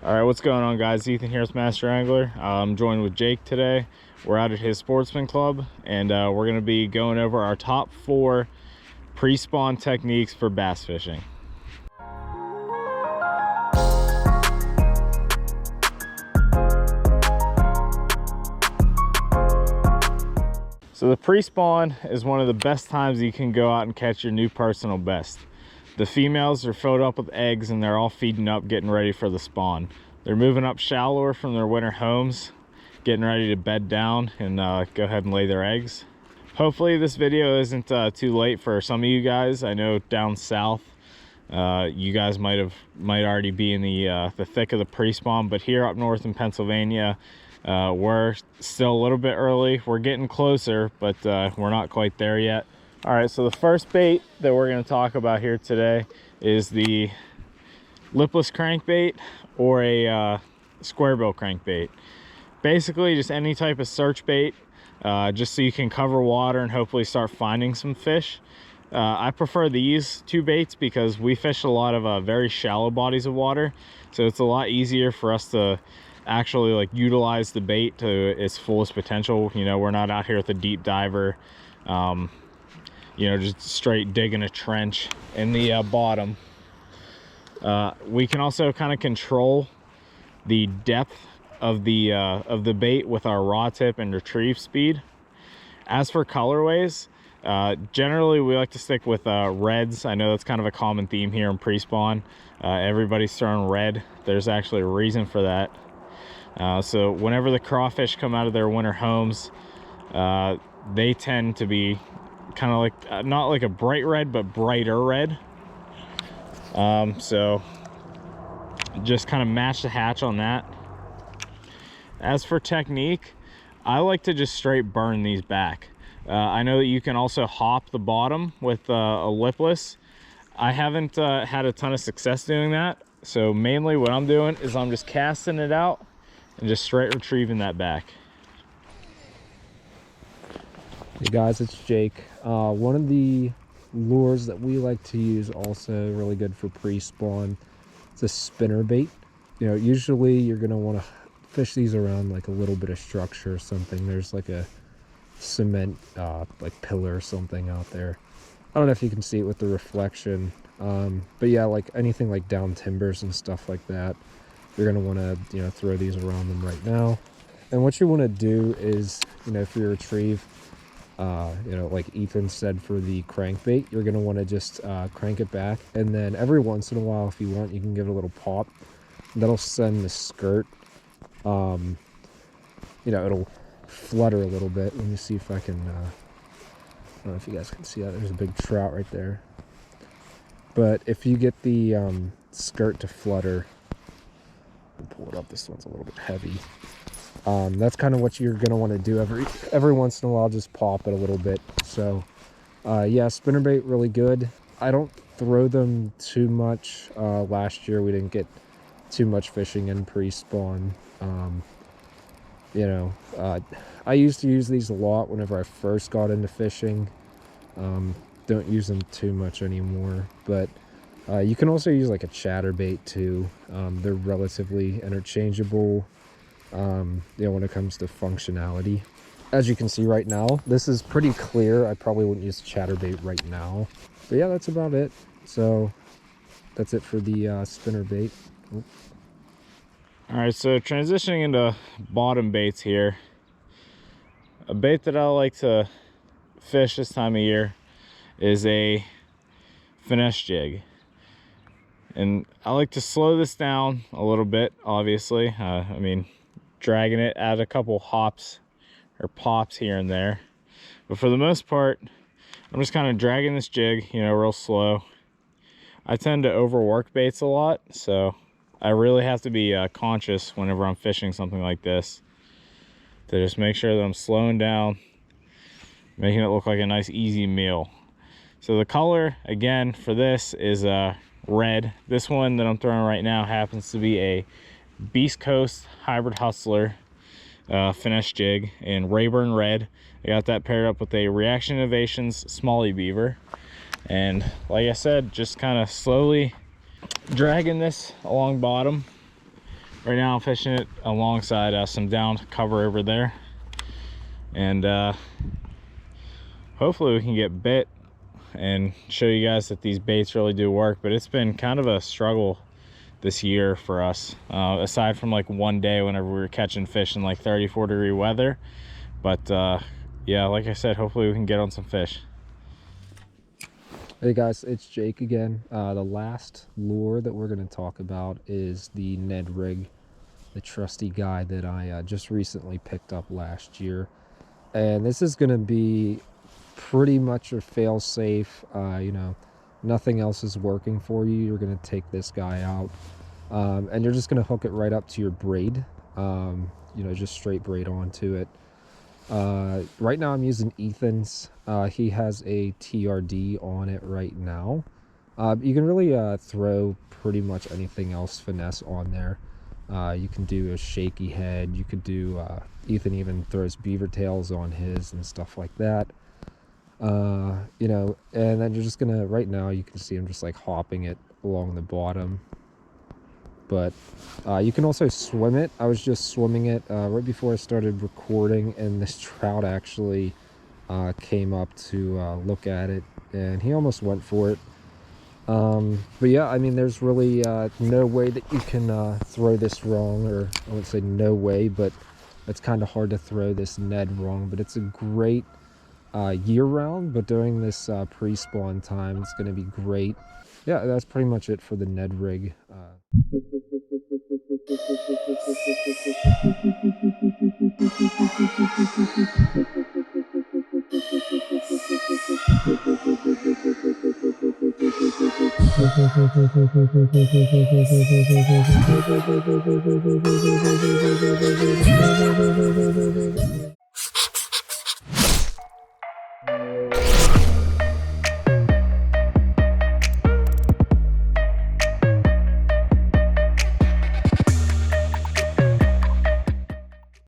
All right, what's going on, guys? Ethan here with Master Angler. I'm joined with Jake today. We're out at his Sportsman Club, and we're going to be going over our top 4 pre-spawn techniques for bass fishing. So the pre-spawn is one of the best times you can go out and catch your new personal best. The females are filled up with eggs and they're all feeding up, getting ready for the spawn. They're moving up shallower from their winter homes, getting ready to bed down and go ahead and lay their eggs. Hopefully this video isn't too late for some of you guys. I know down south, you guys might already be in the thick of the pre-spawn, but here up north in Pennsylvania, we're still a little bit early. We're getting closer, but we're not quite there yet. All right, so the first bait that we're going to talk about here today is the lipless crankbait or a square bill crankbait. Basically just any type of search bait, just so you can cover water and hopefully start finding some fish. I prefer these 2 baits because we fish a lot of very shallow bodies of water, so it's a lot easier for us to actually like utilize the bait to its fullest potential. You know, we're not out here with a deep diver, you know, just straight digging a trench in the bottom. We can also kind of control the depth of the bait with our raw tip and retrieve speed. As for colorways, generally we like to stick with reds. I know that's kind of a common theme here in pre-spawn. Everybody's throwing red. There's actually a reason for that. So whenever the crawfish come out of their winter homes, they tend to be kind of like not like a bright red, but brighter red. So just kind of match the hatch on that. As for technique, I like to just straight burn these back. I know that you can also hop the bottom with a lipless. I haven't had a ton of success doing that, so mainly what I'm doing is I'm just casting it out and just straight retrieving that back. Hey guys, it's Jake. One of the lures that we like to use, also really good for pre-spawn, it's a spinner bait. You know, usually you're going to want to fish these around like a little bit of structure or something. There's like a cement like pillar or something out there. I don't know if you can see it with the reflection, but yeah, like anything like down timbers and stuff like that, you're going to want to, you know, throw these around them right now. And what you want to do is, you know, if you retrieve, you know, like Ethan said, for the crankbait, you're going to want to just crank it back, and then every once in a while, if you want, you can give it a little pop. That'll send the skirt, you know, it'll flutter a little bit. Let me see if I can, I don't know if you guys can see that. There's a big trout right there. But if you get the skirt to flutter, I'll pull it up. This one's a little bit heavy. That's kind of what you're going to want to do every once in a while, just pop it a little bit. So yeah, spinnerbait really good. I don't throw them too much. Last year we didn't get too much fishing in pre-spawn. You know, I used to use these a lot whenever I first got into fishing. Don't use them too much anymore, but you can also use like a chatterbait too. They're relatively interchangeable. You know, when it comes to functionality. As you can see right now, this is pretty clear. I probably wouldn't use chatterbait right now, but yeah, that's about it. So that's it for the spinnerbait. All right, so transitioning into bottom baits here. A bait that I like to fish this time of year is a finesse jig. And I like to slow this down a little bit, obviously. I mean, dragging it, add a couple hops or pops here and there, but for the most part I'm just kind of dragging this jig, you know, real slow. I tend to overwork baits a lot, so I really have to be conscious whenever I'm fishing something like this, to just make sure that I'm slowing down, making it look like a nice easy meal. So the color again for this is red. This one that I'm throwing right now happens to be a Beast Coast Hybrid Hustler finesse jig in Rayburn red. I got that paired up with a Reaction Innovations Smallie Beaver, and like I said, just kind of slowly dragging this along bottom, Right now I'm fishing it alongside some down cover over there, and hopefully we can get bit and show you guys that these baits really do work. But it's been kind of a struggle this year for us, aside from like one day whenever we were catching fish in like 34-degree weather. But yeah, like I said, hopefully we can get on some fish. Hey guys, it's Jake again. The last lure that we're going to talk about is the Ned rig, the trusty guy that I just recently picked up last year. And this is going to be pretty much a fail-safe. You know, nothing else is working for you. You're going to take this guy out, and you're just going to hook it right up to your braid. You know, just straight braid onto it. Right now I'm using Ethan's. He has a TRD on it right now. You can really throw pretty much anything else finesse on there. You can do a shaky head. You could do, Ethan even throws beaver tails on his and stuff like that. You know, and then you're just gonna, right now you can see I'm just like hopping it along the bottom. But you can also swim it. I was just swimming it right before I started recording, and this trout actually came up to look at it, and he almost went for it. But yeah, I mean, there's really no way that you can throw this wrong, or I wouldn't say no way, but it's kind of hard to throw this Ned wrong. But it's a great year-round, but during this pre-spawn time, it's going to be great. Yeah, that's pretty much it for the Ned rig.